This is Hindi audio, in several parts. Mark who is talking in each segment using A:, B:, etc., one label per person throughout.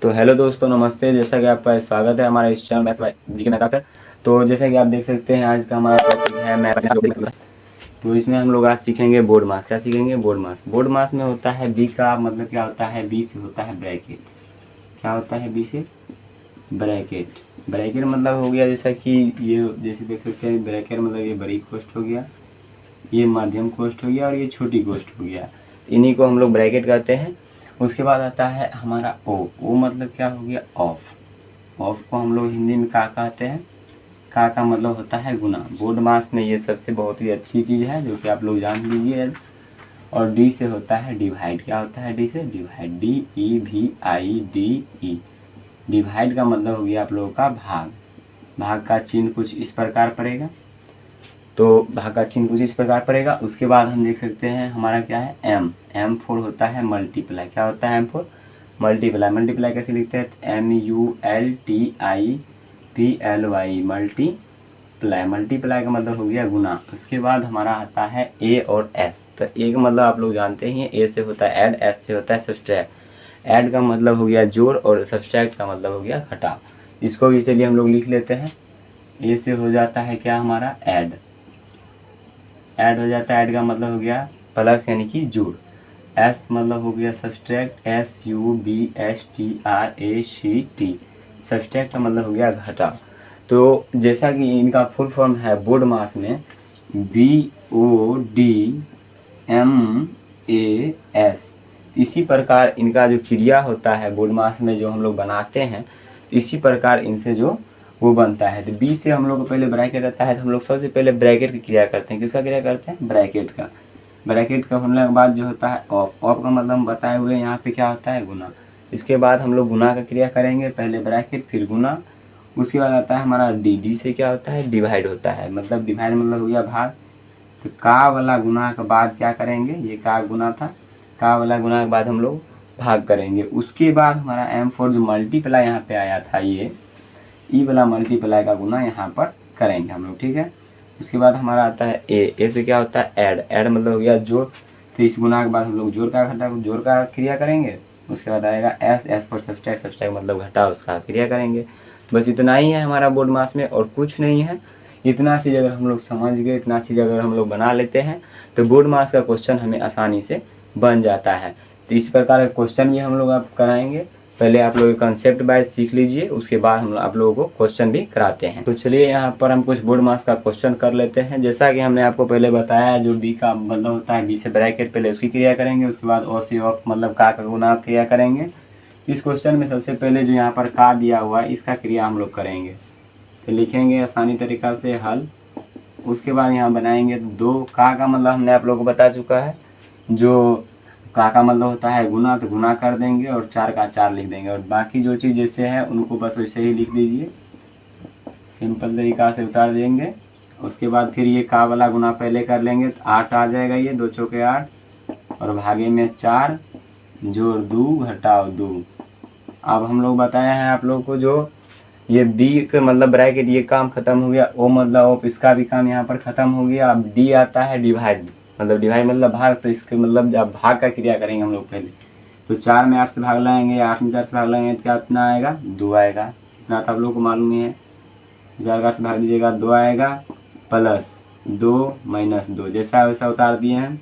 A: तो हेलो दोस्तों, नमस्ते। जैसा कि आपका स्वागत है हमारा इस channel math bye GK Mehta पर। तो जैसा कि आप देख सकते हैं, आज का हमारा टॉपिक है मैथ। तो इसमें हम लोग आज सीखेंगे बोर्ड मास। क्या सीखेंगे? बोर्ड मास। बोर्ड मास में होता है बी का मतलब क्या होता है? बी से होता है ब्रैकेट। क्या होता है? बी से ब्रैकेट। ब्रैकेट मतलब हो गया जैसा कि ये, जैसे देख सकते हैं ब्रैकेट मतलब ये बड़ी कोष्ठ हो गया, ये मध्यम कोष्ठ हो गया और ये छोटी कोष्ठ हो गया। इन्हीं को हम लोग ब्रैकेट कहते हैं। उसके बाद आता है हमारा ओ। ओ मतलब क्या हो गया? ऑफ। ऑफ को हम लोग हिंदी में का कहते हैं? का मतलब होता है गुना। बोर्ड मास में ये सबसे बहुत ही अच्छी चीज़ है जो कि आप लोग जान लीजिए। और डी से होता है डिवाइड। क्या होता है? डी से डिवाइड। DEVIDE। डिवाइड का मतलब हो गया आप लोगों का भाग। भाग का चिन्ह कुछ इस प्रकार पड़ेगा। तो भाग का चिन्ह कुछ इस प्रकार पड़ेगा। उसके बाद हम देख सकते हैं हमारा क्या है? एम। एम फोर होता है मल्टीप्लाई। क्या होता है? M four multiply. मल्टीप्लाई कैसे लिखते हैं? MULTIPLY। मल्टीप्लाई। मल्टीप्लाई का मतलब हो गया गुना। उसके बाद हमारा आता है ए और एस। तो ए का मतलब आप लोग जानते ही हैं, ए से होता है ऐड, एस से होता है सब्सट्रैक्ट। ऐड का मतलब हो गया जोड़ और सब्सट्रैक्ट का मतलब हो गया घटाव। इसको भी चलिए हम लोग लिख लेते हैं। ए से हो जाता है क्या हमारा? ऐड। ऐड हो जाता है। ऐड का मतलब हो गया प्लस यानी कि जोड़। एस मतलब हो गया सब्सट्रैक्ट। SUBSTRACT। सब्सट्रैक्ट का मतलब हो गया घटाव। तो जैसा कि इनका फुल फॉर्म है बोर्ड मास में BODMAS। इसी प्रकार इनका जो क्रिया होता है बोर्ड मास में जो हम लोग बनाते हैं, इसी प्रकार इनसे जो वो बनता है। तो बी से हम लोग को पहले ब्रैकेट रहता है, तो हम लोग सबसे पहले ब्रैकेट की क्रिया करते हैं। किसका क्रिया करते हैं? ब्रैकेट का। ब्रैकेट का होने के बाद जो होता है ऑफ। ऑफ का मतलब बताए हुए यहाँ पे क्या होता है? गुना। इसके बाद हम लोग गुना का क्रिया करेंगे, पहले ब्रैकेट फिर गुना। उसके बाद आता है हमारा डी। डी से क्या होता है? डिवाइड होता है। मतलब डिवाइड मतलब हो गया भाग। तो का वाला गुना के बाद क्या करेंगे? ये का गुना था, का वाला गुना के बाद हम लोग भाग करेंगे। उसके बाद हमारा M4 जो मल्टीप्लाई यहाँ पे आया था, ये ई वाला मल्टीप्लाई का गुना यहाँ पर करेंगे हम लोग। ठीक है। उसके बाद हमारा आता है ए। ए से क्या होता है? ऐड। ऐड मतलब हो गया जोड़। तो इस गुना के बाद हम लोग जोड़ का क्रिया करेंगे। उसके बाद आएगा एस। एस पर सब्सट्रैक्ट। सब्सट्रैक्ट मतलब घटा, उसका क्रिया करेंगे। बस इतना ही है हमारा बोर्ड मास में, और कुछ नहीं है। इतना चीज़ अगर हम लोग समझ गए, इतना चीज़ अगर हम लोग बना लेते हैं, तो बोर्ड मास का क्वेश्चन हमें आसानी से बन जाता है। तो इस प्रकार का क्वेश्चन भी हम लोग आप कराएंगे। पहले आप लोग कंसेप्ट वाइज सीख लीजिए, उसके बाद हम आप लोगों को क्वेश्चन भी कराते हैं। तो चलिए यहाँ पर हम कुछ बोर्ड मास का क्वेश्चन कर लेते हैं। जैसा कि हमने आपको पहले बताया, जो बी का मतलब होता है बी से ब्रैकेट, पहले उसकी क्रिया करेंगे। उसके बाद ओ से ऑफ मतलब का गुना क्रिया करेंगे। इस क्वेश्चन में सबसे पहले जो यहाँ पर का दिया हुआ है, इसका क्रिया हम लोग करेंगे। तो लिखेंगे आसानी तरीका से हल। उसके बाद यहाँ बनाएंगे दो। का मतलब हमने आप लोगों को बता चुका है। जो का मतलब होता है गुना, तो गुना कर देंगे और 4 का 4 लिख देंगे। और बाकी जो चीज़ जैसे है उनको बस वैसे ही लिख दीजिए, सिंपल तरीका से उतार देंगे। उसके बाद फिर ये का वाला गुना पहले कर लेंगे, तो 8 आ जाएगा। ये 2 चौके 8 और भागे में 4, जोड़ 2 घटाव 2। अब हम लोग बताया है आप लोग को, जो ये बी के मतलब ब्रैकेट, ये काम खत्म हो गया। ओ मतलब ऑफ, इसका भी काम यहाँ पर खत्म हो गया। अब डी आता है डिवाइड। मतलब डिवाइड मतलब भाग। तो इसके मतलब जब भाग का क्रिया करेंगे हम लोग पहले, तो 4 में 8 से भाग लाएंगे, 8 में 4 से भाग लाएंगे, तो क्या इतना आएगा? 2 आएगा। इतना तो आप लोग को मालूम ही है। 4 का से भाग दीजिएगा, 2 आएगा। प्लस 2 माइनस 2, जैसा वैसा उतार दिए हैं।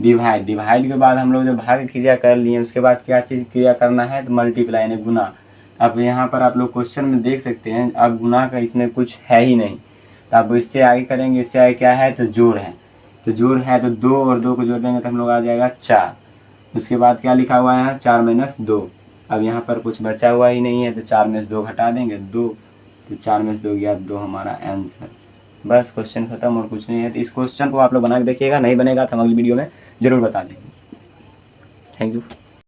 A: डिवाइड। डिवाइड के बाद हम लोग जब भाग क्रिया कर लिए, उसके बाद क्या चीज़ क्रिया करना है? तो मल्टीप्लाई यानी गुना। अब यहाँ पर आप लोग क्वेश्चन में देख सकते हैं, अब गुना का इसमें कुछ है ही नहीं, तो अब इससे आगे करेंगे। इससे आगे क्या है? तो जोड़ है। तो जोड़ है तो 2 और 2 को जोड़ देंगे तो हम लोग आ जाएगा 4। उसके बाद क्या लिखा हुआ है? 4 माइनस 2। अब यहाँ पर कुछ बचा हुआ ही नहीं है, तो 4 में से 2 घटा देंगे 2। तो 4 में से 2 गया 2 हमारा आंसर। बस क्वेश्चन खत्म, और कुछ नहीं है। तो इस क्वेश्चन को आप लोग बना के देखिएगा, नहीं बनेगा तो हम अगली वीडियो में जरूर बता देंगे। Thank you.